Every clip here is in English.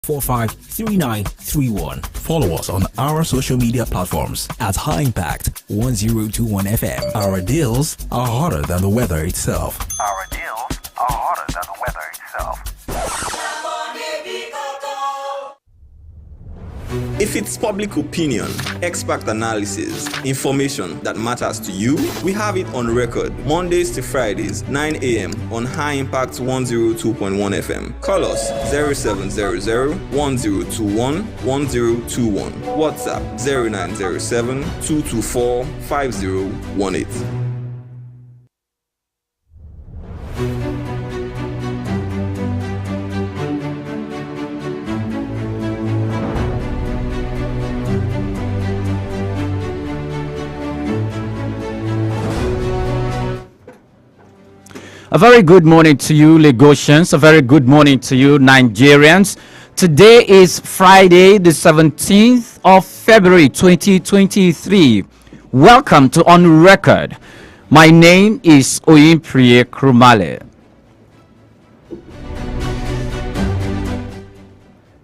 453931. Follow us on our social media platforms at High Impact 1021 FM. Our deals are hotter than the weather itself. Our deals are hotter than the weather itself. If it's public opinion, expert analysis, information that matters to you, we have it on record Mondays to Fridays, 9 a.m. on High Impact 102.1 FM. Call us 0700 1021 1021. WhatsApp 0907 224 5018. A very good morning to you, Lagosians. A very good morning to you, Nigerians. Today is Friday, the 17th of February, 2023. Welcome to On Record. My name is Oyinpriye Krumale.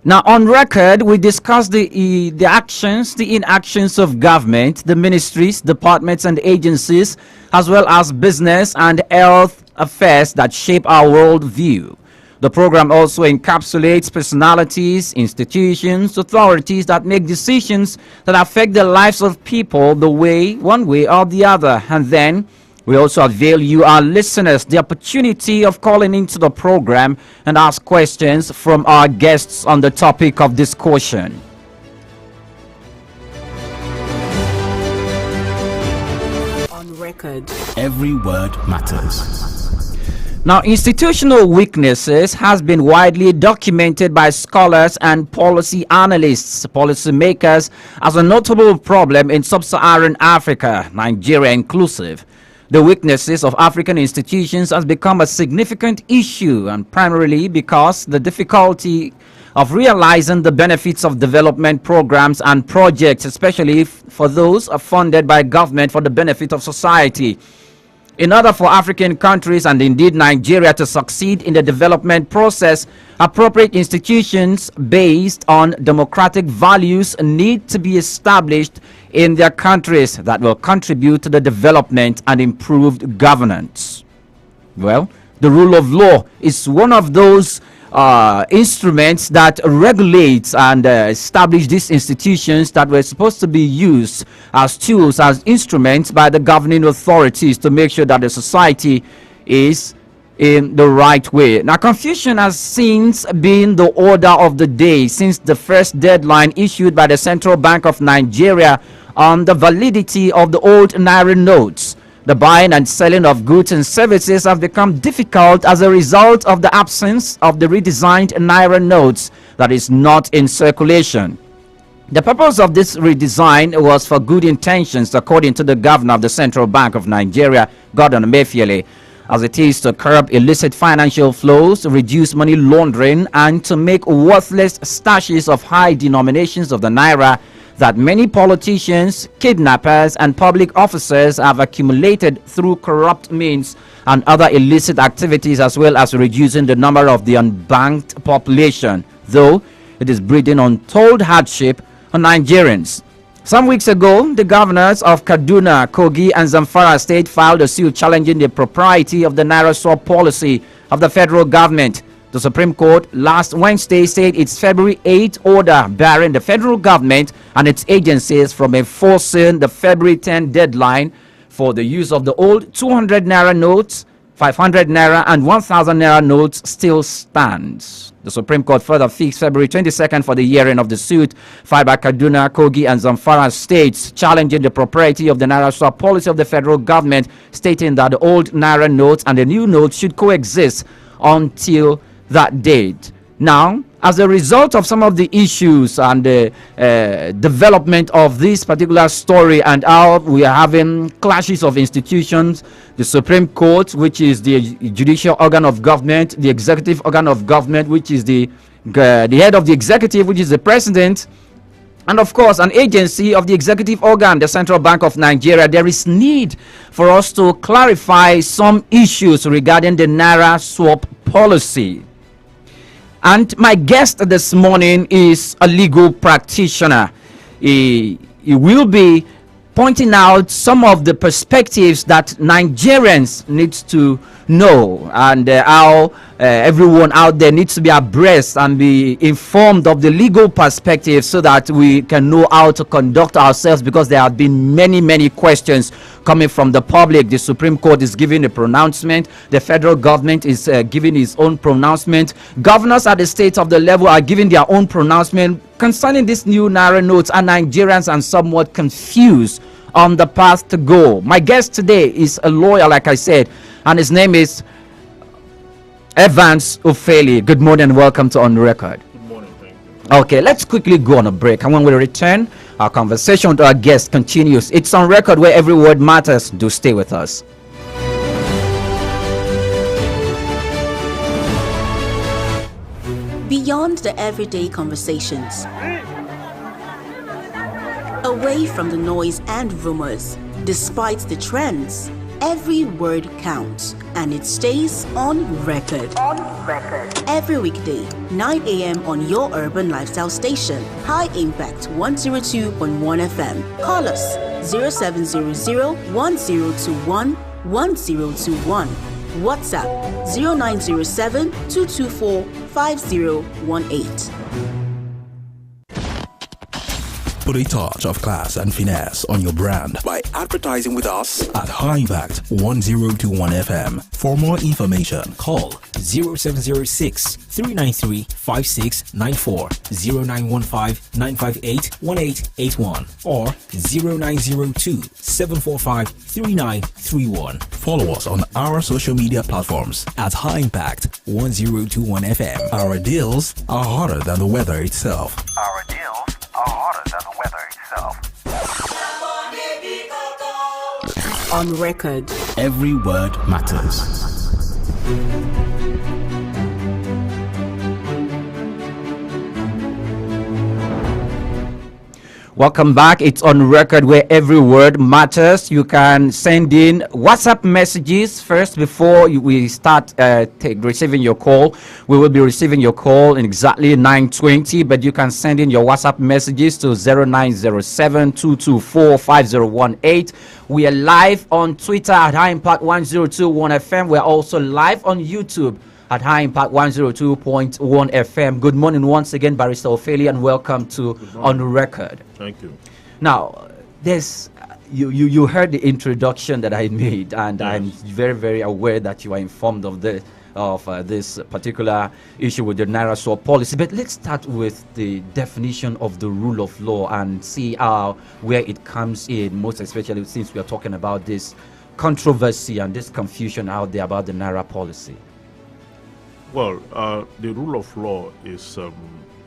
Now, on record, we discuss the actions, the inactions of government, the ministries, departments, and agencies, as well as business and health affairs that shape our world view. The program also encapsulates personalities, institutions, authorities that make decisions that affect the lives of people one way or the other. And then we also avail you, our listeners, the opportunity of calling into the program and ask questions from our guests on the topic of discussion. On record. Every word matters. Now, institutional weaknesses has been widely documented by scholars and policy analysts, policymakers, as a notable problem in sub-Saharan Africa, Nigeria inclusive. The weaknesses of African institutions has become a significant issue, and primarily because the difficulty of realizing the benefits of development programs and projects, especially for those funded by government for the benefit of society. In order for African countries and indeed Nigeria to succeed in the development process, appropriate institutions based on democratic values need to be established in their countries that will contribute to the development and improved governance. Well, the rule of law is one of those instruments that regulates and establish these institutions that were supposed to be used as tools, as instruments by the governing authorities to make sure that the society is in the right way. Now, confusion has since been the order of the day since the first deadline issued by the Central Bank of Nigeria on the validity of the old Naira notes. The buying and selling of goods and services have become difficult as a result of the absence of the redesigned Naira notes that is not in circulation. The purpose of this redesign was for good intentions, according to the governor of the Central Bank of Nigeria, Gordon Emefiele, as it is to curb illicit financial flows, reduce money laundering, and to make worthless stashes of high denominations of the Naira that many politicians, kidnappers, and public officers have accumulated through corrupt means and other illicit activities, as well as reducing the number of the unbanked population, though it is breeding untold hardship on Nigerians. Some weeks ago, the governors of Kaduna, Kogi, and Zamfara State filed a suit challenging the propriety of the Naira swap policy of the federal government. The Supreme Court last Wednesday said its February 8 order barring the federal government and its agencies from enforcing the February 10 deadline for the use of the old 200 Naira notes, 500 Naira, and 1,000 Naira notes still stands. The Supreme Court further fixed February 22nd for the hearing of the suit filed by Kaduna, Kogi, and Zamfara states, challenging the propriety of the Naira swap policy of the federal government, stating that the old Naira notes and the new notes should coexist until that date. Now, as a result of some of the issues and the development of this particular story and how we are having clashes of institutions, the Supreme Court, which is the judicial organ of government, the executive organ of government, which is the head of the executive, which is the president, and of course an agency of the executive organ, the Central Bank of Nigeria, there is need for us to clarify some issues regarding the Naira swap policy. And my guest this morning is a legal practitioner. He will be pointing out some of the perspectives that Nigerians need to know, and how everyone out there needs to be abreast and be informed of the legal perspective so that we can know how to conduct ourselves, because there have been many questions coming from the public. The Supreme Court is giving a pronouncement. The federal government is giving its own pronouncement. Governors at the state of the level are giving their own pronouncement concerning this new Naira notes, and Nigerians are somewhat confused on the path to go. My guest today is a lawyer, like I said, and his name is Evans Ofeli. Good morning and welcome to On Record. Good morning, thank you. Okay, let's quickly go on a break, and when we return, our conversation with our guest continues. It's On Record, where every word matters. Do stay with us. Beyond the everyday conversations, away from the noise and rumors, despite the trends, every word counts, and it stays on record. Every weekday, 9 a.m. on your urban lifestyle station, High Impact 102.1 FM. Call us 0700-1021-1021. WhatsApp 0907-224-5018. Put a touch of class and finesse on your brand by advertising with us at High Impact 1021 FM. For more information, call 0706 393 5694, 0915 958 1881, or 0902 745 3931. follow us on our social media platforms at High Impact 1021 FM. Our deals are hotter than the weather itself. Our deals are hotter than the weather itself. On record. Every word matters. Welcome back. It's On Record, where every word matters. You can send in WhatsApp messages first before we start receiving your call. We will be receiving your call in exactly 9:20, but you can send in your WhatsApp messages to 0907-224-5018. We are live on Twitter at High Impact 1021 FM. We're also live on YouTube at High Impact 102.1 FM. Good morning once again, Barrister Ofeli, and welcome to On Record. Thank you. Now, there's you heard the introduction that I made, and Yes. I'm very aware that you are informed of this particular issue with the Naira swap policy. But let's start with the definition of the rule of law and see where it comes in, most especially since we are talking about this controversy and this confusion out there about the Naira policy. Well, the rule of law is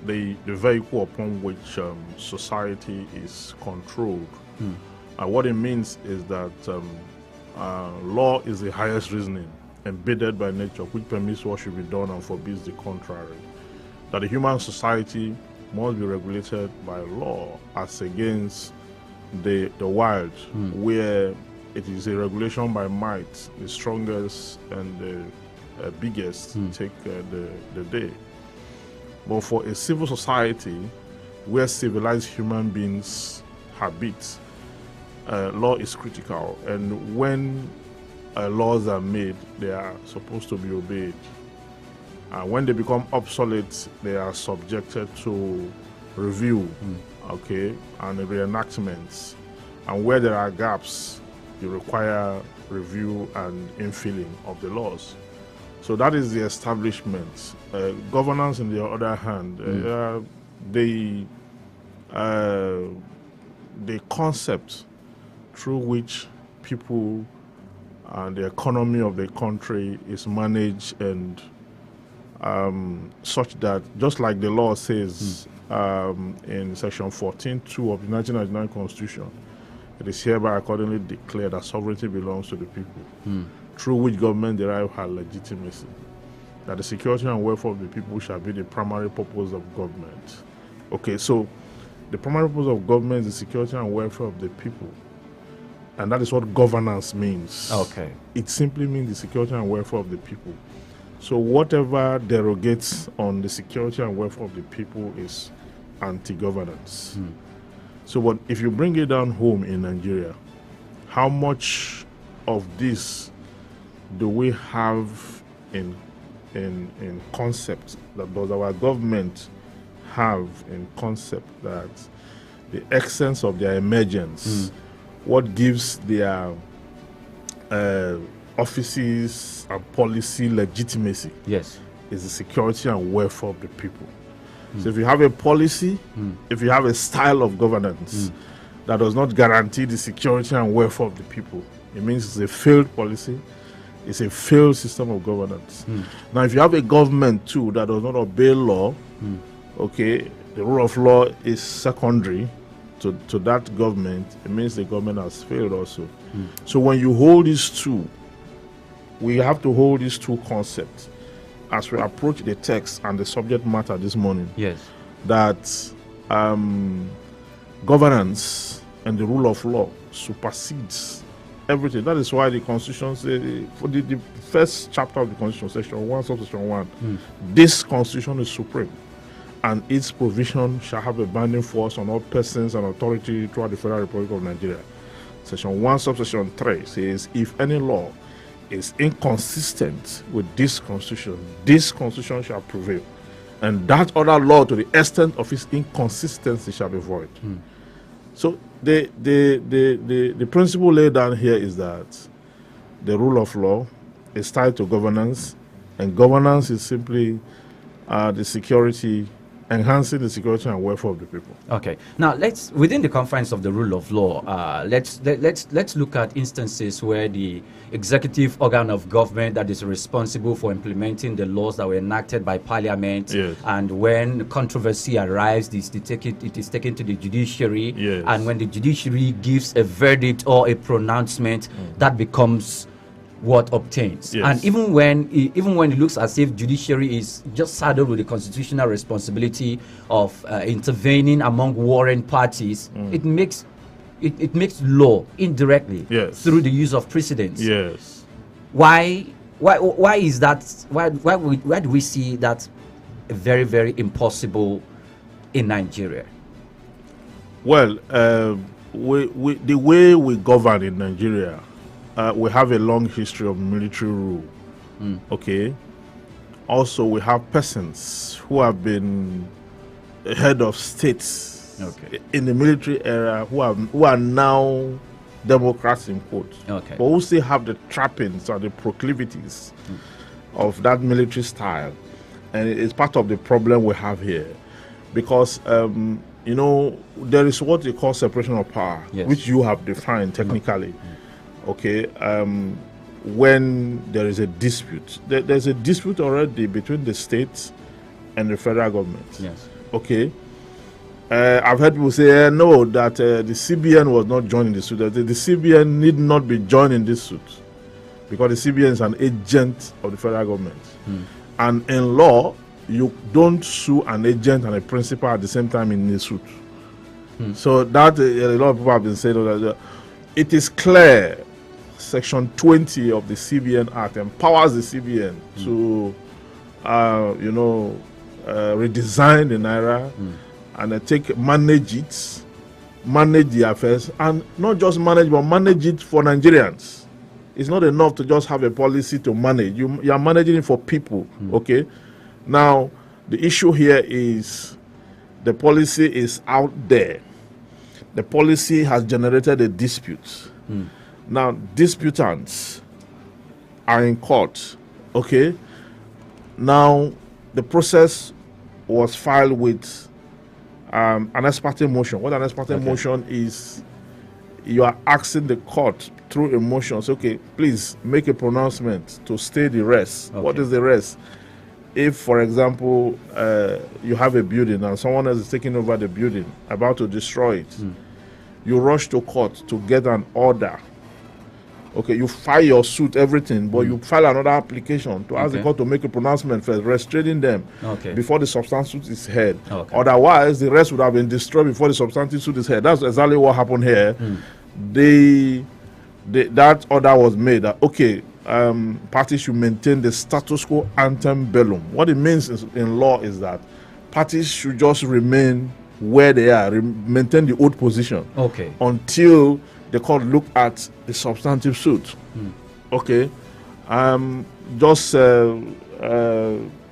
the vehicle upon which society is controlled. What it means is that law is the highest reasoning embedded by nature, which permits what should be done and forbids the contrary. That the human society must be regulated by law as against the wild, where it is a regulation by might, the strongest and the biggest take the day. But for a civil society where civilized human beings habit, law is critical, and when laws are made, they are supposed to be obeyed. When they become obsolete, they are subjected to review, and reenactments. And where there are gaps, you require review and infilling of the laws. So that is the establishment. Governance, on the other hand, the concept through which people and the economy of the country is managed, and such that, just like the law says in section 14.2 of the 1999 Constitution, it is hereby accordingly declared that sovereignty belongs to the people, through which government derive her legitimacy, that the security and welfare of the people shall be the primary purpose of government. Okay, so the primary purpose of government is the security and welfare of the people. And that is what governance means. Okay. It simply means the security and welfare of the people. So whatever derogates on the security and welfare of the people is anti-governance. So what if you bring it down home in Nigeria, how much of this do we have in concept? That does our government have in concept that the essence of their emergence, what gives their offices and policy legitimacy, Yes. is the security and welfare of the people. So if you have a policy, if you have a style of governance that does not guarantee the security and welfare of the people, it means it's a failed policy, it's a failed system of governance. Now, if you have a government too that does not obey law, okay, the rule of law is secondary to that government, it means the government has failed also. So when you hold these two, we have to hold these two concepts as we approach the text and the subject matter this morning. Yes. That governance and the rule of law supersedes everything. That is why the Constitution says, for the first chapter of the Constitution, section 1, subsection 1, this Constitution is supreme, and its provision shall have a binding force on all persons and authority throughout the Federal Republic of Nigeria. Section 1, subsection 3 says, if any law is inconsistent with this constitution shall prevail, and that other law, to the extent of its inconsistency, shall be void. So the principle laid down here is that the rule of law is tied to governance, and governance is simply the security, enhancing the security and welfare of the people. Okay. Now let's, within the confines of the rule of law, let's look at instances where the executive organ of government that is responsible for implementing the laws that were enacted by Parliament, Yes. and when controversy arrives, it is taken to the judiciary, Yes. and when the judiciary gives a verdict or a pronouncement, that becomes what obtains. Yes. And even when it looks as if judiciary is just saddled with the constitutional responsibility of intervening among warring parties, it makes law indirectly, Yes. through the use of precedents. Yes. Why is that? Why do we see that very, very impossible in Nigeria? Well, the way we govern in Nigeria, we have a long history of military rule. Okay. Also, we have persons who have been head of states, Okay. in the military era, who are now Democrats in quotes, Okay. but who still have the trappings or the proclivities of that military style, and it's part of the problem we have here, because there is what they call separation of power, Yes. which you have defined technically. Okay, when there is a dispute, there's a dispute already between the states and the federal government. Yes. Okay. I've heard people say, no, that the CBN was not joining the suit. The CBN need not be joining this suit because the CBN is an agent of the federal government. And in law, you don't sue an agent and a principal at the same time in the suit. So that a lot of people have been saying that it is clear. Section 20 of the CBN Act empowers the CBN to, redesign the Naira and manage the affairs, and not just manage, but manage it for Nigerians. It's not enough to just have a policy to manage. You are managing it for people, okay? Now, the issue here is the policy is out there. The policy has generated a dispute. Now, disputants are in court, okay? Now, the process was filed with an ex parte motion. What an ex parte motion is, you are asking the court through a motion, so, okay, please make a pronouncement to stay the rest. Okay. What is the rest? If, for example, you have a building and someone else is taking over the building, about to destroy it, you rush to court to get an order. Okay, you file your suit, everything, but you file another application to ask the court to make a pronouncement first, restraining them before the substantive suit is heard. Okay. Otherwise, the rest would have been destroyed before the substantive suit is heard. That's exactly what happened here. That order was made that, okay, parties should maintain the status quo ante bellum. What it means in law is that parties should just remain where they are, maintain the old position. Okay. Until the court look at the substantive suit. Okay. Just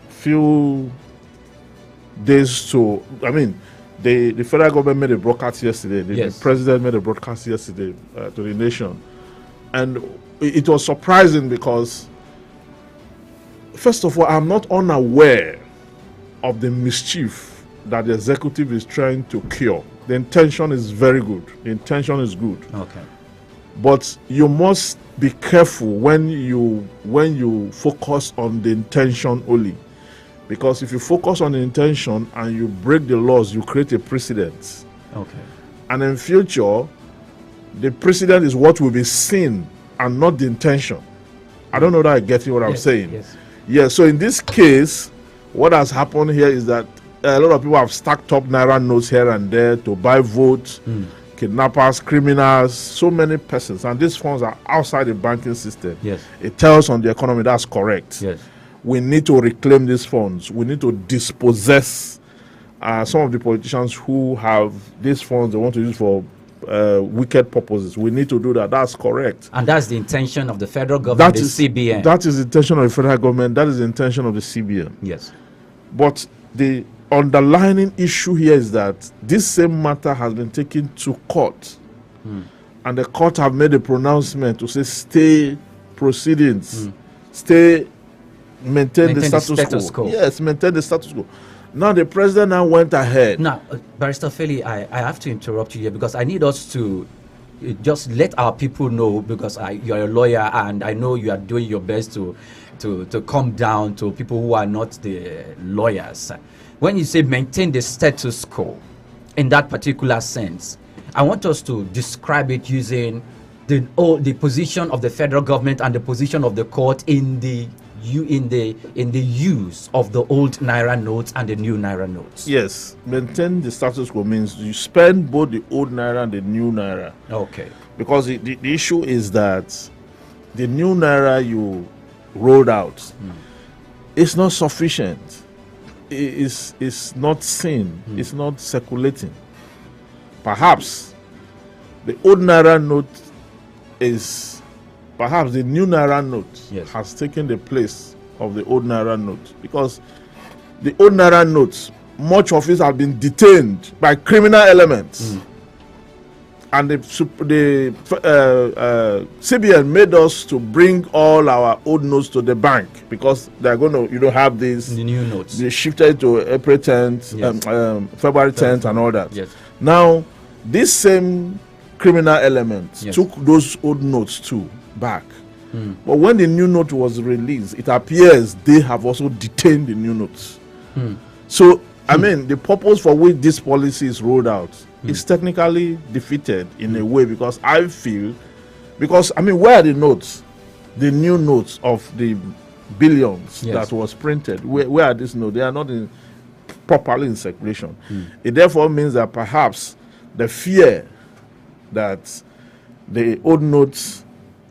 few days to, I mean, the federal government made a broadcast yesterday. The president made a broadcast yesterday to the nation. And it was surprising because, first of all, I'm not unaware of the mischief that the executive is trying to cure. The intention is very good. The intention is good. Okay. But you must be careful when you focus on the intention only. Because if you focus on the intention and you break the laws, you create a precedent. Okay. And in future, the precedent is what will be seen and not the intention. I don't know that I get what I'm saying. Yes. Yeah, so in this case, what has happened here is that a lot of people have stacked up Naira notes here and there to buy votes, kidnappers, criminals, so many persons. And these funds are outside the banking system. Yes. It tells on the economy, that's correct. Yes. We need to reclaim these funds. We need to dispossess some of the politicians who have these funds they want to use for wicked purposes. We need to do that. That's correct. And that's the intention of the federal government, CBN. That is the intention of the federal government. That is the intention of the CBN. Yes. But the underlying issue here is that this same matter has been taken to court. And the court have made a pronouncement to say stay proceedings. Maintain the status quo. Yes, maintain the status quo. Now the president now went ahead. Now, Barrister Feli, I have to interrupt you here because I need us to just let our people know, because you are a lawyer and I know you are doing your best to come down to people who are not the lawyers. When you say maintain the status quo in that particular sense, I want us to describe it using the position of the federal government and the position of the court in the use of the old Naira notes and the new Naira notes. Yes, maintain the status quo means you spend both the old Naira and the new Naira. Okay. Because the issue is that the new Naira you rolled out is not sufficient. It's not seen. It's not circulating. Perhaps the old Naira note is... Perhaps the new Naira note has taken the place of the old Naira note, because the old Naira notes, much of it has been detained by criminal elements. And the CBN made us to bring all our old notes to the bank because they're going to, have these the new notes. They shifted to April 10th, February 10th, and all that. Yes. Now, this same criminal element took those old notes too back. But when the new note was released, it appears they have also detained the new notes. So, I mean, the purpose for which this policy is rolled out is technically defeated in a way, because I feel, where are the notes? The new notes of the billions that was printed. Where are these notes? They are not properly in circulation. It therefore means that perhaps the fear that the old notes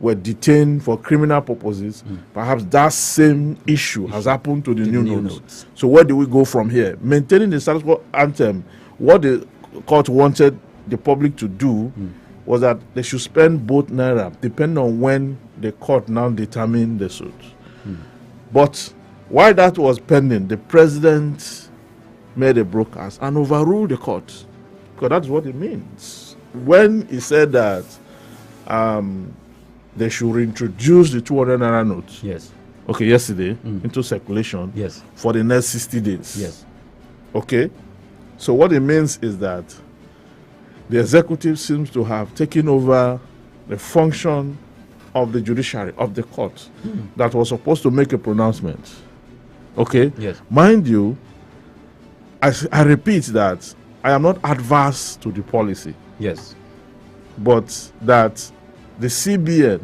were detained for criminal purposes, perhaps that same issue has happened to the new notes. So where do we go from here? Maintaining the status quo anthem, what the court wanted the public to do was that they should spend both Naira, depending on when the court now determined the suit. But while that was pending, the president made a broadcast and overruled the court, because that's what it means. When he said that they should reintroduce the 200 Naira notes. Yes. Okay, yesterday into circulation. Yes. For the next 60 days. Yes. Okay. So what it means is that the executive seems to have taken over the function of the judiciary, of the court, that was supposed to make a pronouncement. Okay. Yes. Mind you, I repeat that I am not adverse to the policy. Yes. But that the CBN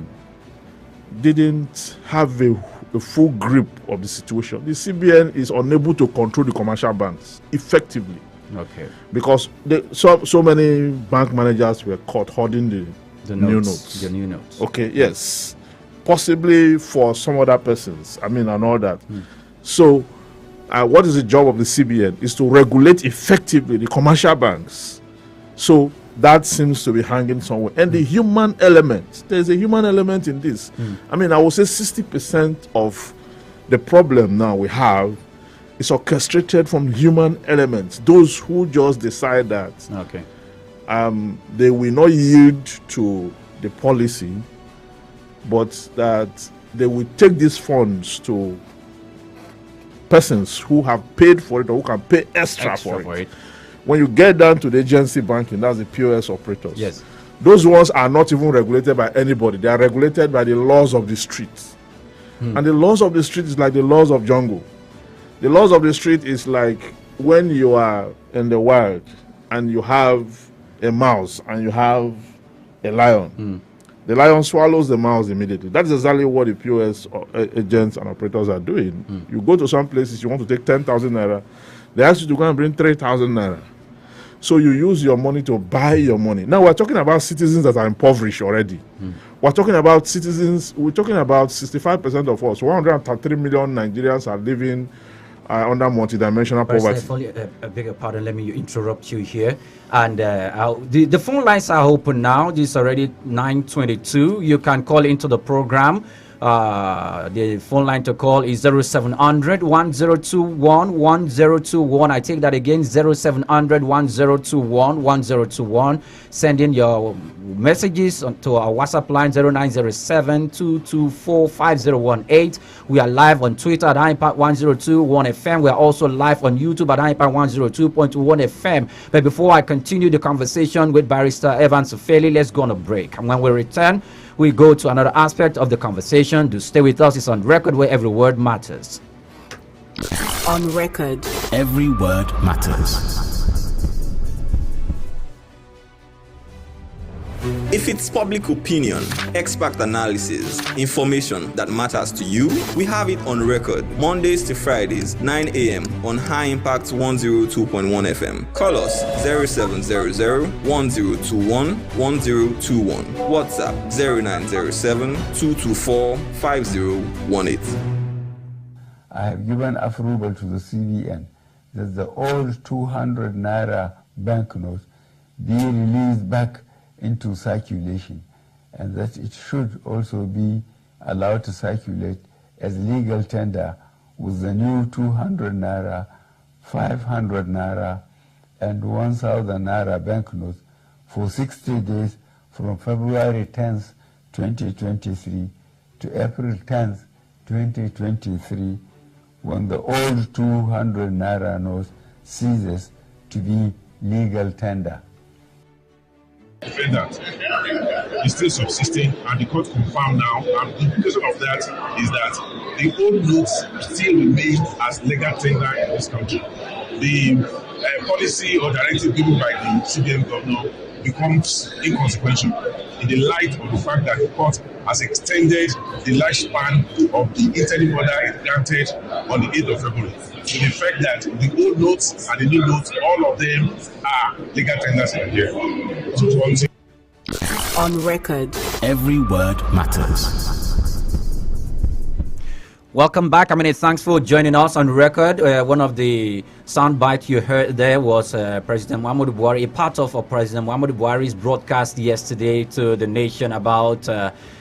didn't have a full grip of the situation. The CBN is unable to control the commercial banks effectively. Okay. Because so many bank managers were caught holding the new notes. The new notes. Okay, yes. possibly for some other persons. I mean, and all that. So, what is the job of the CBN? Is to regulate effectively the commercial banks. So that seems to be hanging somewhere. And the human element, there's a human element in this. I mean, I would say 60% of the problem now we have is orchestrated from human elements. Those who just decide that they will not yield to the policy, but that they will take these funds to persons who have paid for it or who can pay extra for it. When you get down to the agency banking, that's the POS operators. Yes. Those ones are not even regulated by anybody. They are regulated by the laws of the street. And the laws of the street is like the laws of jungle. The laws of the street is like when you are in the wild and you have a mouse and you have a lion. The lion swallows the mouse immediately. That is exactly what the POS agents and operators are doing. You go to some places, you want to take 10,000 naira. They ask you to go and bring 3,000 naira. So you use your money to buy your money. Now we're talking about citizens that are impoverished already. We're talking about citizens, we're talking about 65% of us, 133 million Nigerians are living under multidimensional poverty. I beg your pardon, let me interrupt you here. And the phone lines are open now. This is already 9:22. You can call into the program. The phone line to call is 0700 1021 1021. I take that again, 0700 1021 1021. Send in your messages to our WhatsApp line 0907 224 5018. We are live on Twitter at iPad 1021 FM. We are also live on YouTube at iPad 102.1 FM. But before I continue the conversation with Barrister Evans Ofeli, let's go on a break. And when we return, we go to another aspect of the conversation. Do stay with us. It's On Record, where every word matters. On Record. Every word matters. If it's public opinion, expert analysis, information that matters to you, we have it on record. Mondays to Fridays, 9 a.m. on High Impact 102.1 FM. Call us 0700 1021 1021. WhatsApp 0907 224 5018. I have given approval to the CBN that the old 200 naira banknotes be released back into circulation, and that it should also be allowed to circulate as legal tender with the new 200 naira, 500 naira, and 1,000 naira banknotes for 60 days from February 10th, 2023 to April 10th, 2023, when the old 200 naira note ceases to be legal tender. Defendant is still subsisting, and the court confirmed now, and the implication of that is that the old notes still remain as legal tender in this country. The policy or directive given by the CBN governor becomes inconsequential in the light of the fact that the court has extended the lifespan of the interim order granted on the 8th of February. To the fact that the old notes and the new notes, all of them are legal tenders in Nigeria. So On Record. Every word matters. Welcome back. Thanks for joining us on Record. One of the soundbites you heard there was President Muhammadu Buhari, a part of President Muhammadu Buhari's broadcast yesterday to the nation about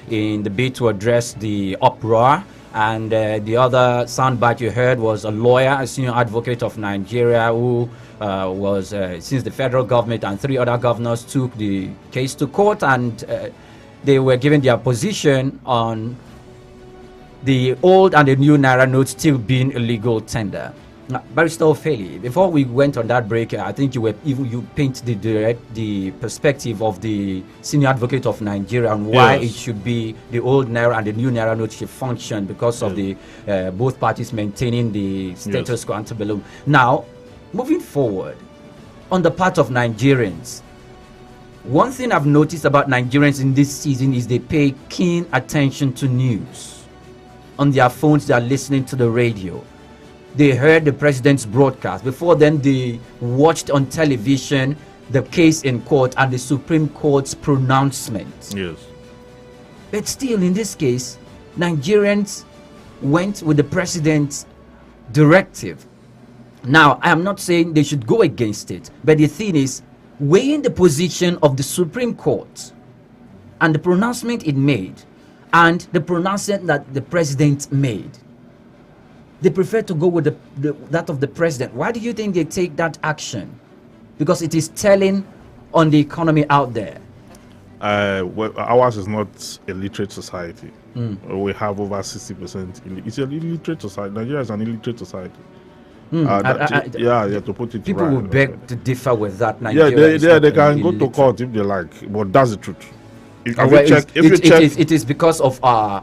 in the bid to address the uproar. And the other soundbite you heard was a lawyer, a senior advocate of Nigeria, who was, since the federal government and 3 other governors took the case to court, and they were given their position on the old and the new naira notes still being a legal tender. Now, Barrister Ofeli, before we went on that break, I think you paint the perspective of the senior advocate of Nigeria and why it should be the old naira and the new naira note should function because of the both parties maintaining the status quo antebellum. Now, moving forward, on the part of Nigerians, one thing I've noticed about Nigerians in this season is they pay keen attention to news. On their phones, they are listening to the radio. They heard the president's broadcast. Before then, they watched on television the case in court and the Supreme Court's pronouncement. Yes. But still, in this case, Nigerians went with the president's directive. Now, I am not saying they should go against it, but the thing is, weighing the position of the Supreme Court and the pronouncement it made and the pronouncement that the president made, they prefer to go with that of the president. Why do you think they take that action? Because it is telling on the economy out there. Well, ours is not a literate society. We have over 60%. It's an illiterate society. Nigeria is an illiterate society. You have to put it people right. will beg to differ with that. They can go to court if they like, but that's the truth. It is because of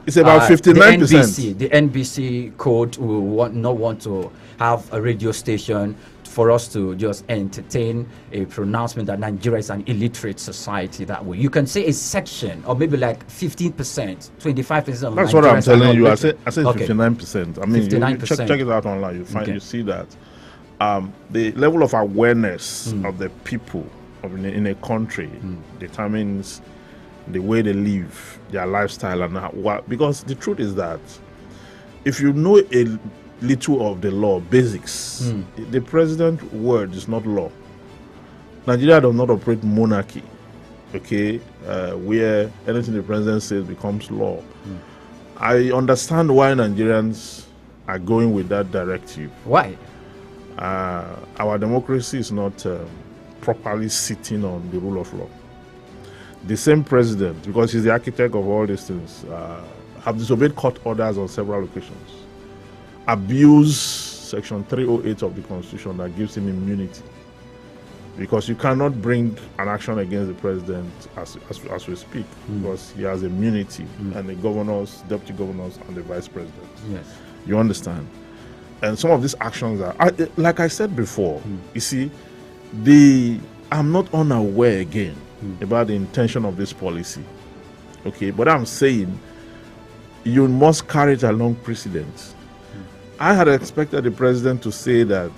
it's about 59%. The NBC code will not want to have a radio station for us to just entertain a pronouncement that Nigeria is an illiterate society that way. You can say a section or maybe like 15%, 25%. That's what I'm telling you. I said okay. 59%. I mean, 59%. Check it out online. You see that the level of awareness of the people in a country determines the way they live, their lifestyle, and what. Because the truth is that if you know a little of the law basics, the president's word is not law. Nigeria does not operate monarchy, okay, where anything the president says becomes law. I understand why Nigerians are going with that directive. Why? Our democracy is not properly sitting on the rule of law. The same president, because he's the architect of all these things, have disobeyed court orders on several occasions. Abuse section 308 of the Constitution that gives him immunity, because you cannot bring an action against the president as we speak, because he has immunity, and the governors, deputy governors, and the vice president. Yes, you understand. And some of these actions are, like I said before, you see, I'm not unaware again about the intention of this policy, okay, but I'm saying you must carry it along precedent. I had expected the president to say that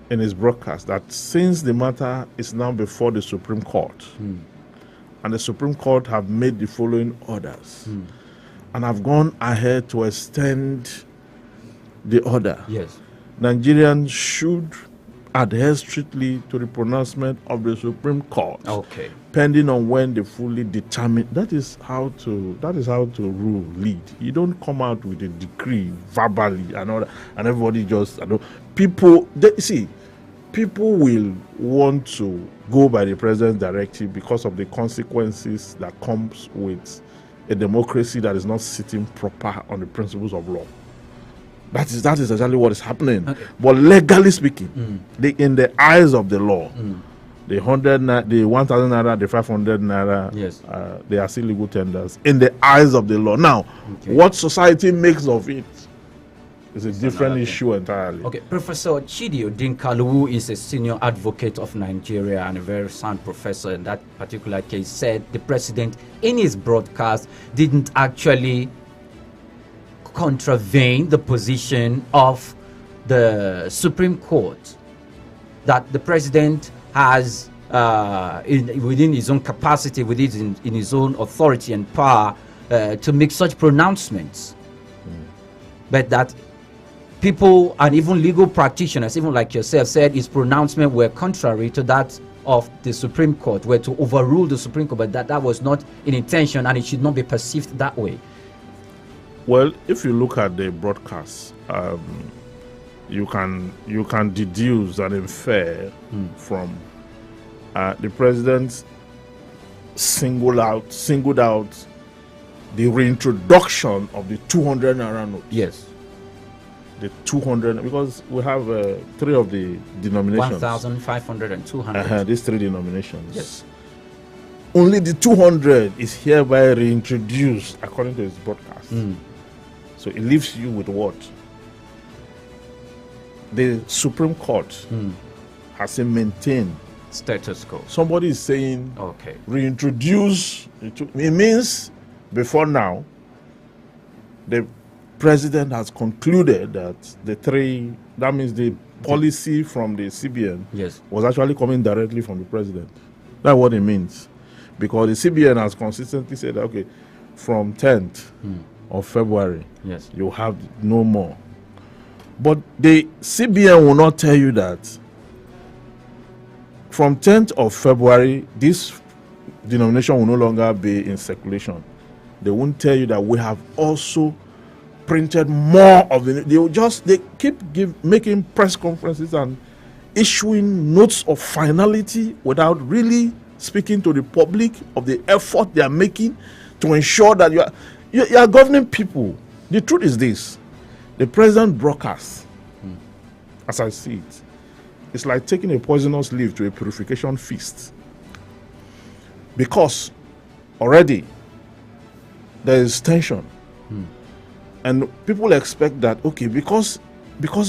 in his broadcast, that since the matter is now before the Supreme Court, and the Supreme Court have made the following orders, and have gone ahead to extend the order, yes, Nigerians should adhere strictly to the pronouncement of the Supreme Court. Okay. Pending on when they fully determine. That is how to rule, lead. You don't come out with a decree verbally and all that, and everybody just people will want to go by the president's directive because of the consequences that comes with a democracy that is not sitting proper on the principles of law. That is exactly what is happening. Okay. But legally speaking, in the eyes of the law, the 1,000 naira, the 500 naira, yes, they are still legal tenders in the eyes of the law. Now, what society makes of it is a different issue entirely. Okay, Professor Chidi Odinkalu is a senior advocate of Nigeria and a very sound professor in that particular case, said the president in his broadcast didn't actually contravene the position of the Supreme Court, that the president has within his own capacity, within in his own authority and power to make such pronouncements, but that people and even legal practitioners, even like yourself, said his pronouncement were contrary to that of the Supreme Court, were to overrule the Supreme Court, but that was not in intention and it should not be perceived that way. Well, if you look at the broadcast, you can deduce and infer from the president singled out the reintroduction of the 200 naira note. Yes. The 200, because we have three of the denominations. 1,500 and 200. These three denominations. Yes. Only the 200 is hereby reintroduced according to his broadcast. So it leaves you with what? The Supreme Court has maintained status quo. Somebody is saying, okay, reintroduce. It means before now, the president has concluded that that means the policy from the CBN was actually coming directly from the president. That's what it means. Because the CBN has consistently said, okay, from 10th of February, Yes. you have no more. But the CBN will not tell you that from 10th of February, this denomination will no longer be in circulation. They won't tell you that we have also printed more of the. They keep making press conferences and issuing notes of finality without really speaking to the public of the effort they are making to ensure that you are governing people. The truth is this: the president broadcasts, as I see it, it's like taking a poisonous leaf to a purification feast, because already there is tension, and people expect that, okay, because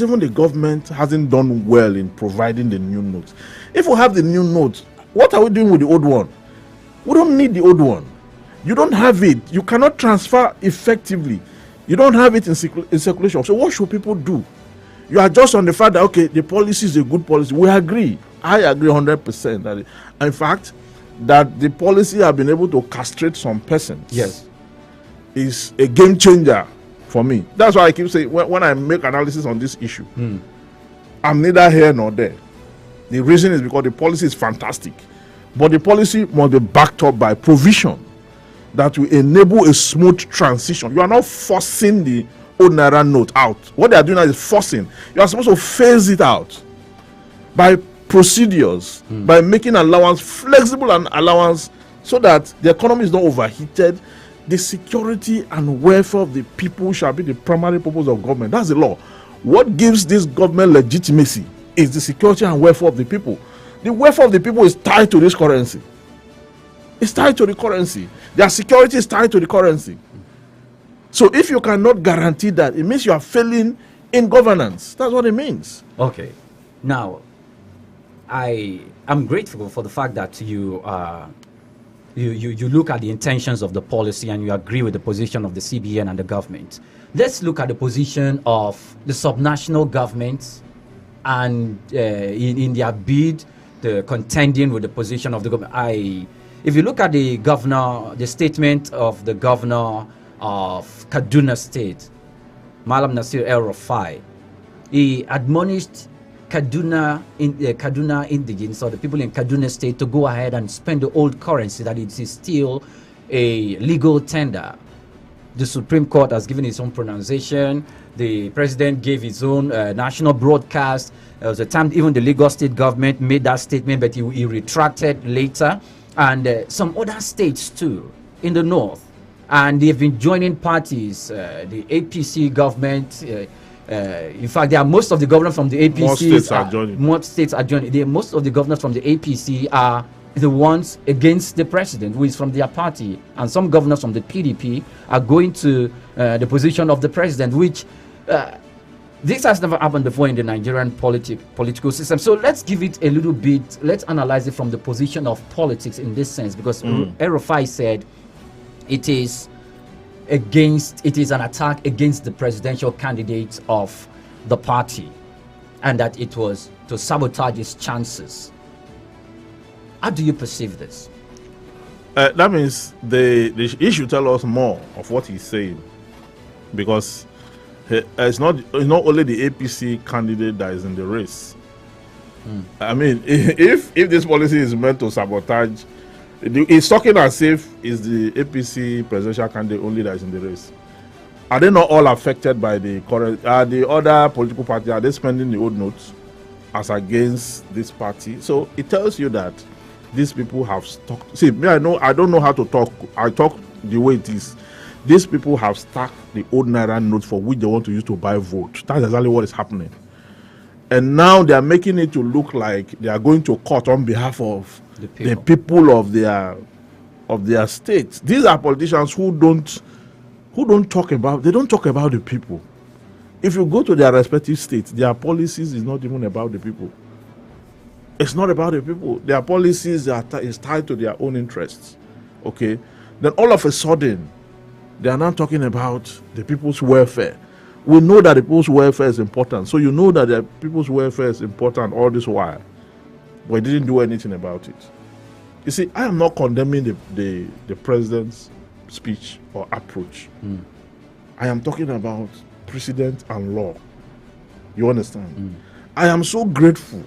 even the government hasn't done well in providing the new notes. If we have the new notes, what are we doing with the old one? We don't need the old one. You don't have it. You cannot transfer effectively. You don't have it in circulation. So what should people do? You are just on the fact that, okay, the policy is a good policy. We agree. I agree 100% that in fact, that the policy have been able to castrate some persons. Yes. Is a game changer for me. That's why I keep saying, when I make analysis on this issue, I'm neither here nor there. The reason is because the policy is fantastic, but the policy must be backed up by provision that will enable a smooth transition. You are not forcing the old Naira note out. What they are doing now is forcing. You are supposed to phase it out by procedures, by making allowance, flexible and allowance, so that the economy is not overheated. The security and welfare of the people shall be the primary purpose of government. That's the law. What gives this government legitimacy is the security and welfare of the people. The welfare of the people is tied to this currency. It's tied to the currency. Their security is tied to the currency. So if you cannot guarantee that, it means you are failing in governance. That's what it means. Okay. Now, I am grateful for the fact that you look at the intentions of the policy and you agree with the position of the CBN and the government. Let's look at the position of the subnational governments and in their bid, the contending with the position of the government. If you look at the statement of the governor of Kaduna State, Malam Nasir El-Rufai, he admonished Kaduna indigents, or the people in Kaduna State, to go ahead and spend the old currency, that it is still a legal tender. The Supreme Court has given its own pronunciation. The president gave his own national broadcast. There was a time even the Lagos state government made that statement, but he retracted later. And some other states too in the north. And they've been joining parties, the APC government. In fact, there are most of the governors from the APC. Most states are joining. Most of the governors from the APC are the ones against the president, who is from their party. And some governors from the PDP are going to the position of the president, which this has never happened before in the Nigerian political system. So let's give it a little bit, let's analyze it from the position of politics in this sense, because El-Rufai said it is an attack against the presidential candidate of the party, and that it was to sabotage his chances. How do you perceive this? That means he should tell us more of what he's saying, because it's not only the APC candidate that is in the race. I mean, if this policy is meant to sabotage, he's talking as if it's the APC presidential candidate only that is in the race. Are they not all affected by the current? The other political party, are they spending the old notes as against this party? So it tells you that these people have stuck. See, me, I don't know how to talk. I talk the way it is. These people have stacked the old Naira notes for which they want to use to buy vote. That's exactly what is happening. And now they are making it to look like they are going to court on behalf of the people of their states. These are politicians who don't talk about the people. If you go to their respective states, their policies is not even about the people. It's not about the people. Their policies is tied to their own interests. Okay? Then all of a sudden, they are now talking about the people's welfare. We know that the people's welfare is important. So you know that the people's welfare is important all this while. But he didn't do anything about it. You see, I am not condemning the president's speech or approach. I am talking about precedent and law. You understand? I am so grateful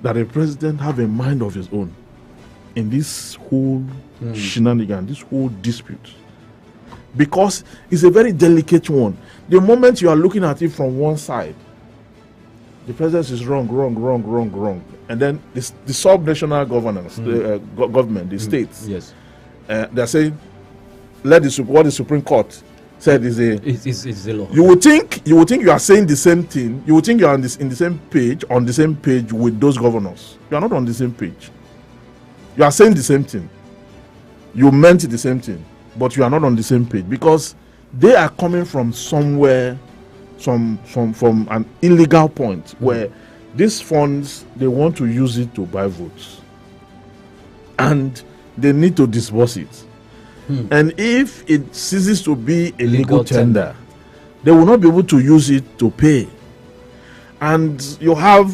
that a president have a mind of his own in this whole shenanigan, this whole dispute. Because it's a very delicate one. The moment you are looking at it from one side, the president is wrong. And then the sub-national governance, the government, the states, Yes. They're saying, what the Supreme Court said is It's the law. you would think you are saying the same thing. You would think you are on the same page with those governors. You are not on the same page. You are saying the same thing. You meant the same thing, but you are not on the same page because they are coming from somewhere, from an illegal point where these funds, they want to use it to buy votes, and they need to disburse it. And if it ceases to be a legal tender, they will not be able to use it to pay. And you have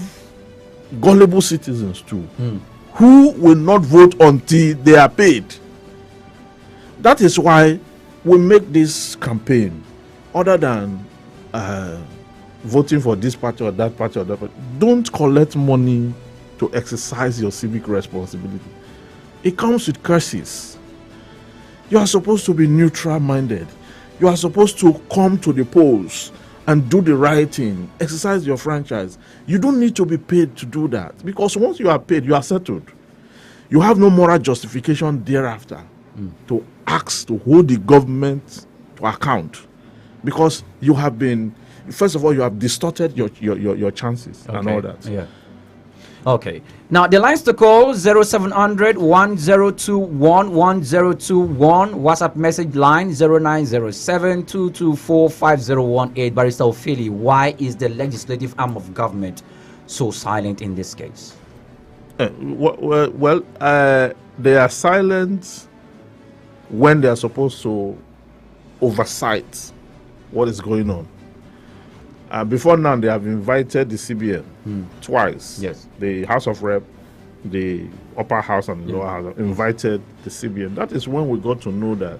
gullible citizens too, who will not vote until they are paid. That is why we make this campaign, other than voting for this party or that party or that party. Don't collect money to exercise your civic responsibility. It comes with curses. You are supposed to be neutral minded. You are supposed to come to the polls and do the right thing, exercise your franchise. You don't need to be paid to do that, because once you are paid, you are settled. You have no moral justification thereafter to ask to hold the government to account, because you have been, first of all, you have distorted your chances and all that. Yeah. Okay. Now the lines to call 0700 1021 1021. WhatsApp message line 0907 224 5018. Barrister Ophiili, why is the legislative arm of government so silent in this case? Well, they are silent when they are supposed to oversight what is going on. Before now, they have invited the CBN twice. Yes. The House of Rep, the upper house and the lower house invited the CBN. That is when we got to know that,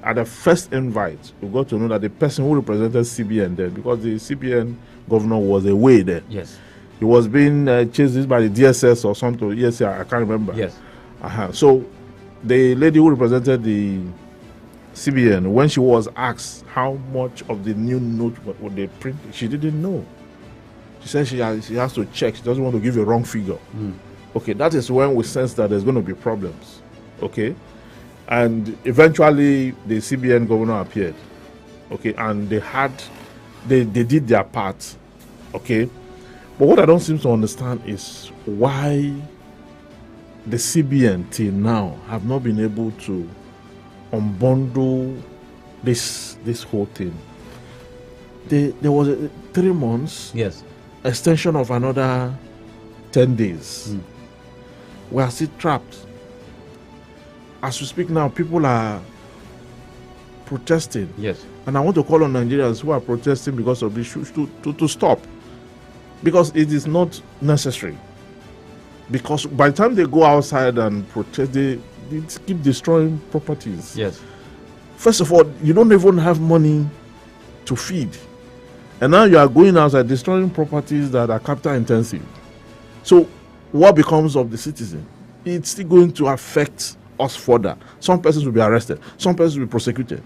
at the first invite, we got to know that the person who represented CBN there, because the CBN governor was away there. Yes. He was being chased by the DSS or something. Yes, I can't remember. Yes. So the lady who represented the CBN, when she was asked how much of the new note would they print, she didn't know. She said she has to check. She doesn't want to give a wrong figure. Okay, that is when we sense that there's going to be problems. Okay, and eventually the CBN governor appeared. Okay, and they did their part. Okay, but what I don't seem to understand is why the CBN till now have not been able to unbundle this whole thing. There was 3 months. Yes. Extension of another 10 days. We are still trapped. As we speak now, people are protesting. Yes. And I want to call on Nigerians who are protesting because of this to stop. Because it is not necessary. Because by the time they go outside and protest, they keep destroying properties. Yes. First of all, you don't even have money to feed. And now you are going outside destroying properties that are capital intensive. So what becomes of the citizen? It's still going to affect us further. Some persons will be arrested. Some persons will be prosecuted.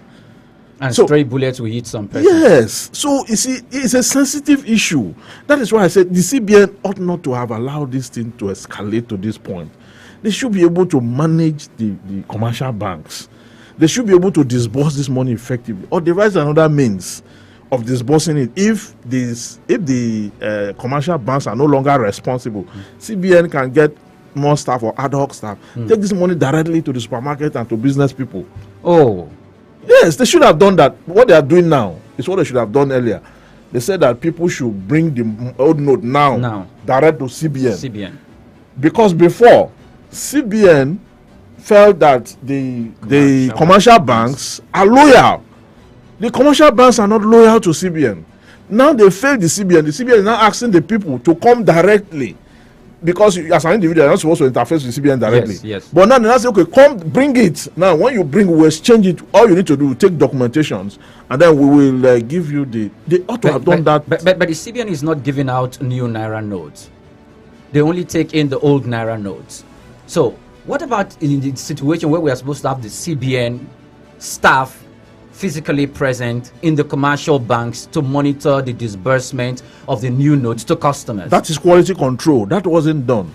And stray bullets will hit some persons. Yes. So you see, it's a sensitive issue. That is why I said the CBN ought not to have allowed this thing to escalate to this point. They should be able to manage the commercial banks. They should be able to disburse this money effectively, or devise another means of disbursing it. If the commercial banks are no longer responsible, CBN can get more staff or ad hoc staff, take this money directly to the supermarket and to business people. Oh. Yes, they should have done that. What they are doing now is what they should have done earlier. They said that people should bring the old note now. Direct to CBN. Because before, CBN felt that the commercial banks are loyal. The commercial banks are not loyal to CBN. Now they failed the CBN. The CBN is now asking the people to come directly because as an individual, you're not supposed to interface with CBN directly. Yes. But now they say, okay, come bring it. Now, when you bring, we'll exchange it. All you need to do, take documentations, and then we will give you the. They ought to have done that. But the CBN is not giving out new Naira notes. They only take in the old Naira notes. So, what about in the situation where we are supposed to have the CBN staff physically present in the commercial banks to monitor the disbursement of the new notes to customers? That is quality control. That wasn't done.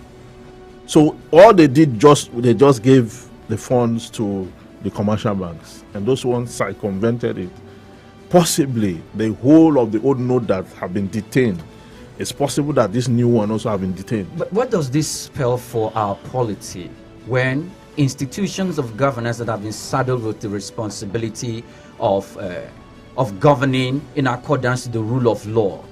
So all they did they just gave the funds to the commercial banks, and those ones circumvented it. Possibly the whole of the old note that have been detained. It's possible that this new one also have been detained. But what does this spell for our polity when institutions of governance that have been saddled with the responsibility of governing in accordance to the rule of law?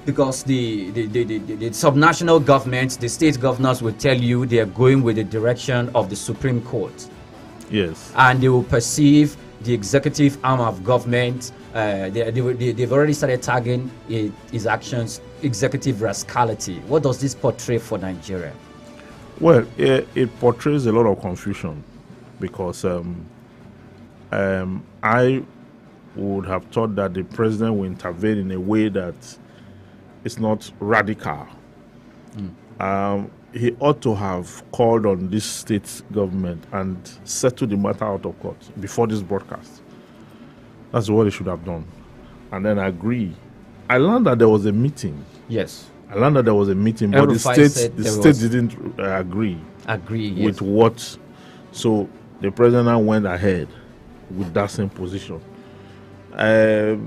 Because the subnational governments, the state governors will tell you they are going with the direction of the Supreme Court. Yes. And they will perceive the executive arm of government, they've already started tagging his actions executive rascality. What does this portray for Nigeria? Well, it portrays a lot of confusion because I would have thought that the president will intervene in a way that is not radical. He ought to have called on this state government and settled the matter out of court before this broadcast. That's what he should have done. And then I agree. I learned that there was a meeting. Yes. I learned that there was a meeting, but the state didn't agree with what. So the president now went ahead with that same position. That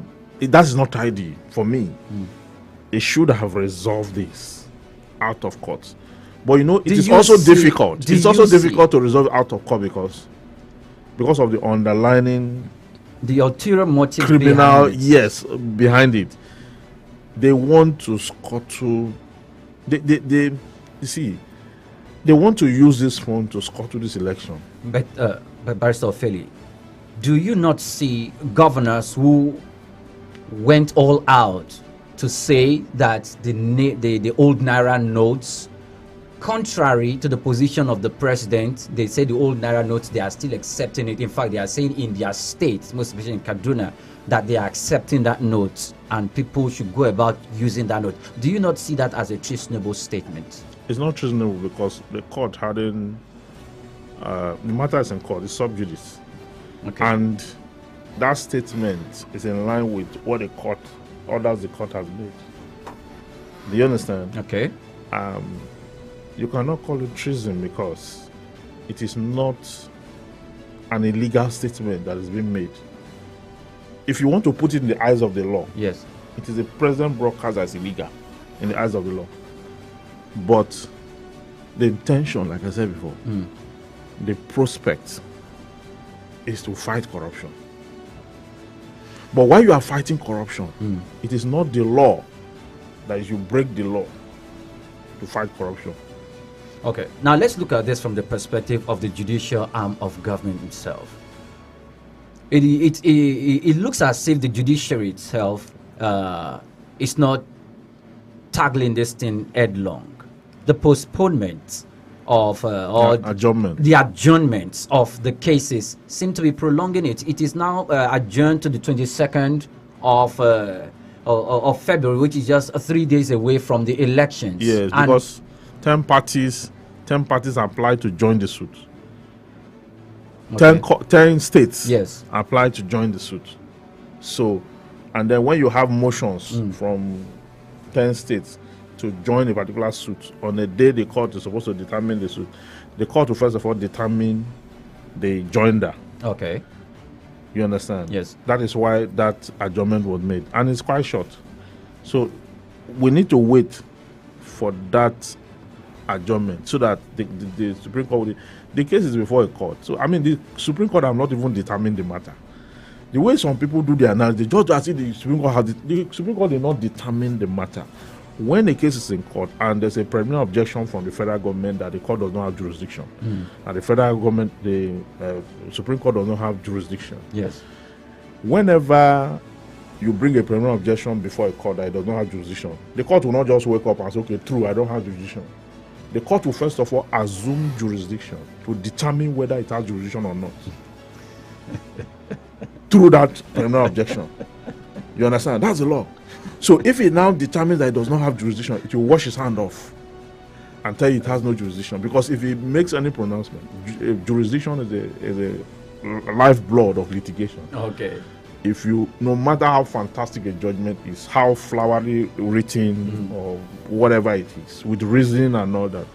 is not tidy for me. They should have resolved this out of court. But it is also difficult. It's also difficult to resolve out of court because of the underlining, the ulterior motive, criminal, behind it. They want to scuttle. They want to use this fund to scuttle this election. But Barrister Ofeli, do you not see governors who went all out to say that the old Naira notes, contrary to the position of the president, they say the old Naira notes, they are still accepting it. In fact, they are saying in their state, most especially in Kaduna, that they are accepting that note and people should go about using that note. Do you not see that as a treasonable statement? It's not treasonable because the court hadn't, the matter is in court, it's sub judice. Okay. And that statement is in line with what the court, orders the court has made. Do you understand? Okay. You cannot call it treason because it is not an illegal statement that is being made. If you want to put it in the eyes of the law, yes, it is a president broadcast as illegal in the eyes of the law. But the intention, like I said before, the prospect is to fight corruption. But while you are fighting corruption, it is not the law that you break the law to fight corruption. Okay, now let's look at this from the perspective of the judicial arm of government itself. It looks as if the judiciary itself is not tackling this thing headlong. The postponement of the adjournments of the cases seem to be prolonging it. It is now adjourned to the 22nd of February, which is just 3 days away from the elections. Yes, and because 10 parties applied to join the suit. Okay. 10 states applied to join the suit. So, and then when you have motions from 10 states to join a particular suit, on the day the court is supposed to determine the suit, the court will first of all determine the joinder. Okay. You understand? Yes. That is why that adjournment was made. And it's quite short. So we need to wait for that adjournment so that the Supreme Court, the case is before a court. So, I mean, the Supreme Court have not even determined the matter. The way some people do their analysis, the judge has said the Supreme Court did not determine the matter. When a case is in court and there's a preliminary objection from the federal government that the court does not have jurisdiction, and the federal government, the Supreme Court does not have jurisdiction. Yes. Whenever you bring a preliminary objection before a court that it does not have jurisdiction, the court will not just wake up and say, okay, true, I don't have jurisdiction. The court will first of all assume jurisdiction to determine whether it has jurisdiction or not through that preliminary objection. You understand? That's the law. So if it now determines that it does not have jurisdiction, it will wash its hand off and tell you it has no jurisdiction. Because if it makes any pronouncement, jurisdiction is a lifeblood of litigation. Okay. If you, no matter how fantastic a judgment is, how flowery written or whatever it is, with reasoning and all that,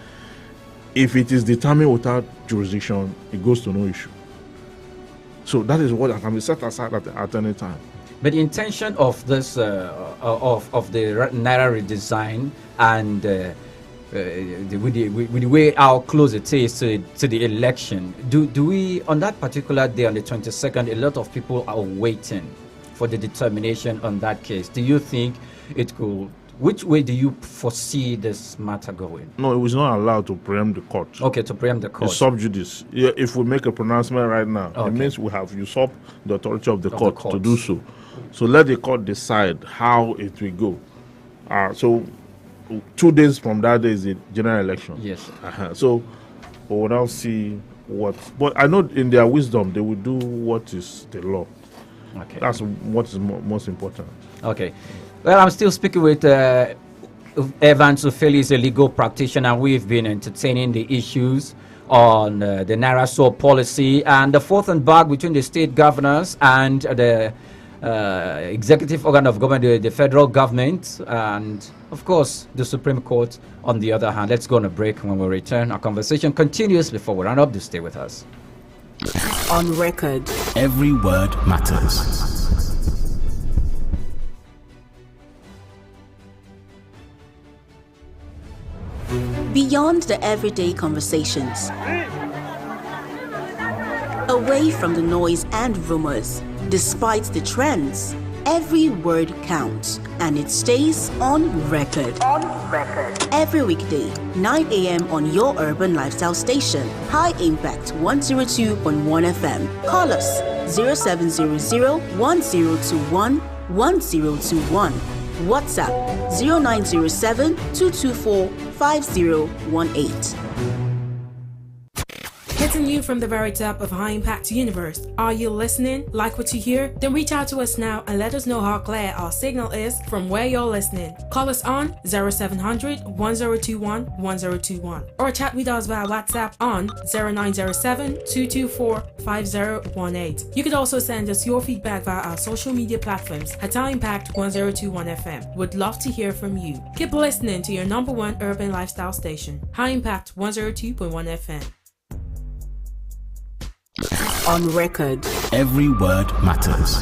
if it is determined without jurisdiction, it goes to no issue. So that is what can be set aside at any time. But the intention of this, of the Naira redesign and with the way how close it is to the election, do we, on that particular day, on the 22nd, a lot of people are waiting for the determination on that case. Do you think it could, which way do you foresee this matter going? No, it was not allowed to preempt the court. Okay, to preempt the court. It's sub judice. Yeah, if we make a pronouncement right now, it means we have usurped the authority of the court to do so. So let the court decide how it will go. So 2 days from that day is the general election. Yes. So we will now see what. But I know in their wisdom they will do what is the law. Okay. That's what is most important. Okay. Well, I'm still speaking with Evans Ofeli, is a legal practitioner. We've been entertaining the issues on the Naira SOAP policy and the forth and back between the state governors and the executive organ of government, the federal government, and of course the Supreme Court on the other hand. Let's go on a break. When we return, our conversation continues. Before we round up, do stay with us. On record, every word matters. Beyond the everyday conversations, away from the noise and rumors, despite the trends, every word counts and it stays on record. On record. Every weekday, 9 a.m. on your urban lifestyle station, High Impact 102.1 FM. Call us 0700 1021 1021. WhatsApp 0907 224 5018. Hitting you from the very top of High Impact Universe. Are you listening? Like what you hear? Then reach out to us now and let us know how clear our signal is from where you're listening. Call us on 0700 1021 1021 or chat with us via WhatsApp on 0907 224 5018. You could also send us your feedback via our social media platforms at High Impact 1021 FM. We'd love to hear from you. Keep listening to your number one urban lifestyle station, High Impact 102.1 FM. On record, every word matters.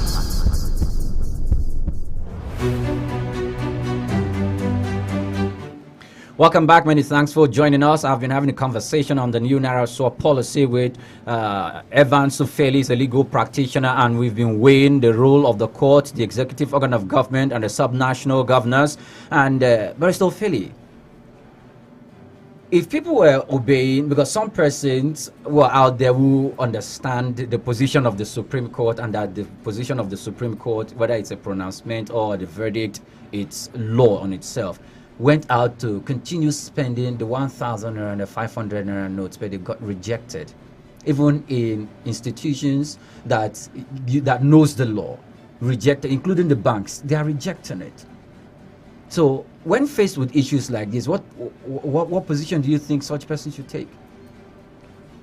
Welcome back. Many thanks for joining us. I've been having a conversation on the new Naira SOAP policy with Evans Ofeli, a legal practitioner, and we've been weighing the role of the court, the executive organ of government, and the subnational governors. And Barrister Ofeli, if people were obeying, because some persons were out there who understand the position of the Supreme Court and that the position of the Supreme Court, whether it's a pronouncement or the verdict, it's law on itself, went out to continue spending the 1,000 naira and the 500 naira notes, but they got rejected. Even in institutions that knows the law, rejected, including the banks, they are rejecting it. So when faced with issues like this, what position do you think such persons should take?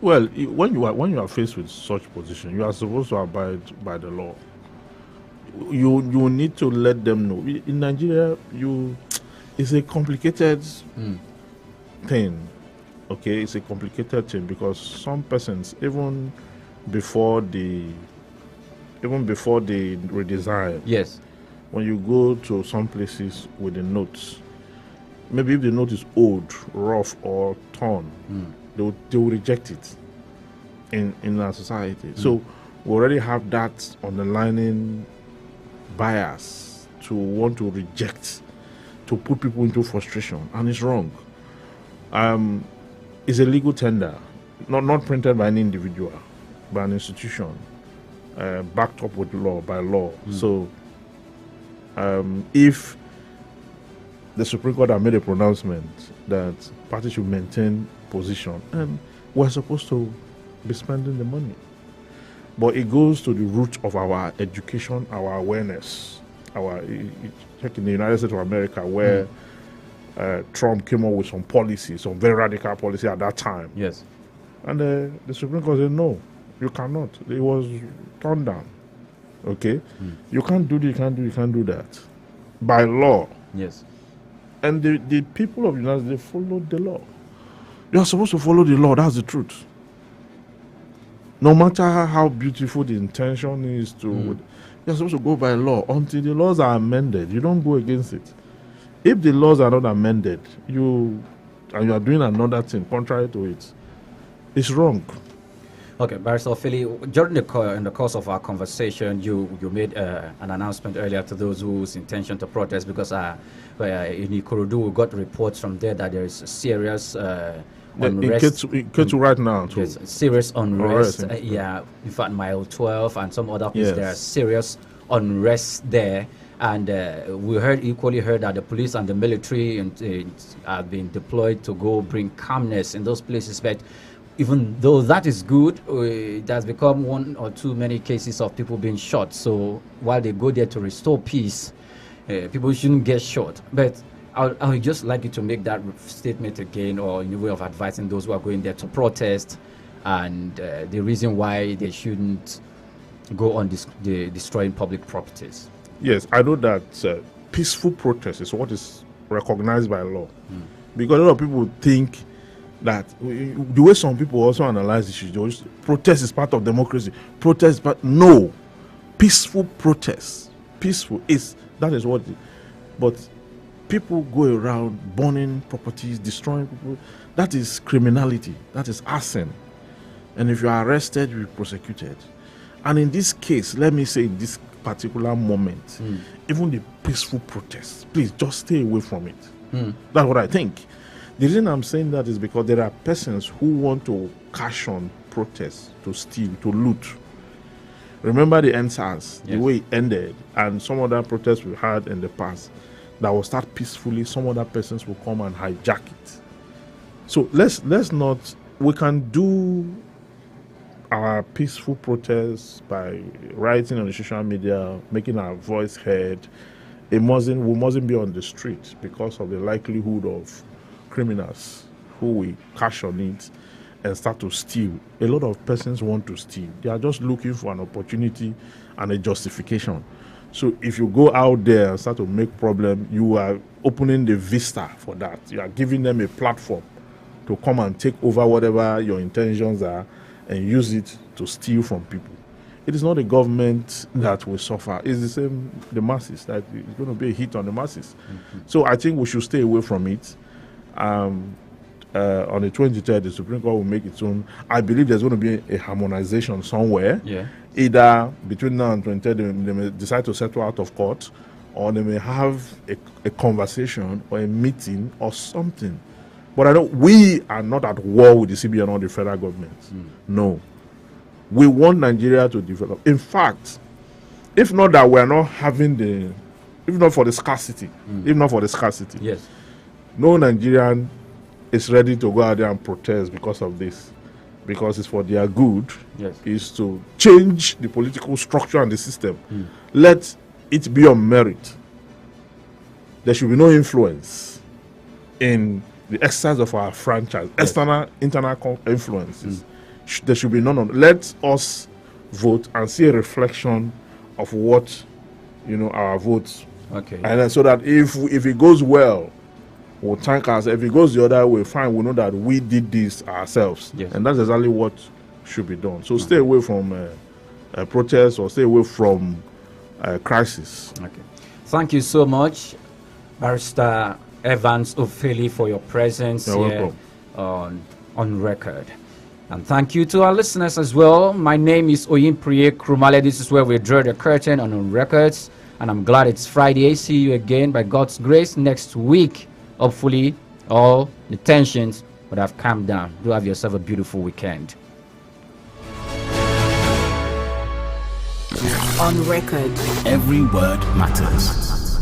Well, when you are faced with such position, you are supposed to abide by the law. You need to let them know. In Nigeria, it's a complicated thing. Okay, it's a complicated thing because some persons, even before the redesign, yes, when you go to some places with the notes, maybe if the note is old, rough, or torn, they will reject it in our society. So we already have that underlying bias to want to reject, to put people into frustration, and it's wrong. It's a legal tender, not printed by any individual, by an institution, backed up with law, by law. So if the Supreme Court had made a pronouncement that parties should maintain position, and we're supposed to be spending the money. But it goes to the root of our education, our awareness. Check in the United States of America, where Trump came up with some policy, some very radical policy at that time. Yes. And the Supreme Court said, no, you cannot. It was turned down. Okay? You can't do this, you can't do that. By law. Yes. And the people of the United States, they followed the law. You are supposed to follow the law. That's the truth. No matter how beautiful the intention is you're supposed to go by law until the laws are amended. You don't go against it. If the laws are not amended, you are doing another thing contrary to it, it's wrong. Okay, Barrister Ofili, during in the course of our conversation, you made an announcement earlier to those whose intention to protest, because in Ikorodu we got reports from there that there is serious unrest. In Ketu right now, too. Yes, serious unrest. In fact, Mile 12 and some other places, there are serious unrest there. And we equally heard that the police and the military have been deployed to go bring calmness in those places. But even though that is good, it has become one or too many cases of people being shot. So while they go there to restore peace, people shouldn't get shot. But I would just like you to make that statement again, or in a way of advising those who are going there to protest, and the reason why they shouldn't go on destroying public properties. Yes, I know that peaceful protest is what is recognized by law. Because a lot of people think that the way some people also analyze issues, protest is part of democracy. No, peaceful protest, that is what. But people go around burning properties, destroying people. That is criminality. That is arson. And if you are arrested, you will be prosecuted. And in this case, let me say, in this particular moment, even the peaceful protest, please just stay away from it. That's what I think. The reason I'm saying that is because there are persons who want to cash on protests, to steal, to loot. Remember the NSAS, the way it ended, and some other protests we had in the past that will start peacefully, some other persons will come and hijack it. So let's not, we can do our peaceful protests by writing on the social media, making our voice heard. We mustn't be on the street because of the likelihood of criminals who will cash on it and start to steal. A lot of persons want to steal. They are just looking for an opportunity and a justification. So if you go out there and start to make problem, you are opening the vista for that. You are giving them a platform to come and take over whatever your intentions are and use it to steal from people. It is not the government that will suffer. It's the same, the masses. That it's going to be a hit on the masses. So I think we should stay away from it. On the 23rd, the Supreme Court will make its own. I believe there's going to be a harmonization somewhere. Either between now and 23rd, they may decide to settle out of court, or they may have a conversation or a meeting or something. But I know we are not at war with the CBN or the federal government. No. We want Nigeria to develop. In fact, if not that we're not having if not for the scarcity, yes, no Nigerian is ready to go out there and protest because of this. Because it's for their good, is to change the political structure and the system. Let it be on merit. There should be no influence in the exercise of our franchise, external, internal influences. There should be none of. Let us vote and see a reflection of what, our votes. And so that if it goes well, we'll thank us. If it goes the other way, fine. We know that we did this ourselves, and that's exactly what should be done. So stay away from protests or stay away from crisis. Thank you so much, Barrister Evans Ofili, for your presence here on record. And thank you to our listeners as well. My name is Oyinpriye Krumale. This is where we draw the curtain on records. And I'm glad it's Friday. See you again by God's grace next week. Hopefully, all the tensions would have calmed down. Do have yourself a beautiful weekend. On record. Every word matters.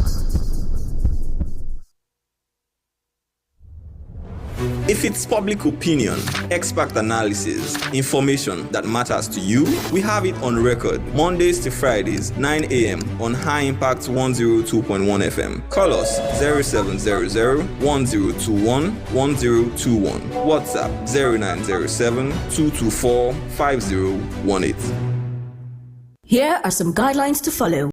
If it's public opinion, expert analysis, information that matters to you, we have it on record Mondays to Fridays, 9 a.m. on High Impact 102.1 FM. Call us 0700-1021-1021. WhatsApp 0907-224-5018. Here are some guidelines to follow.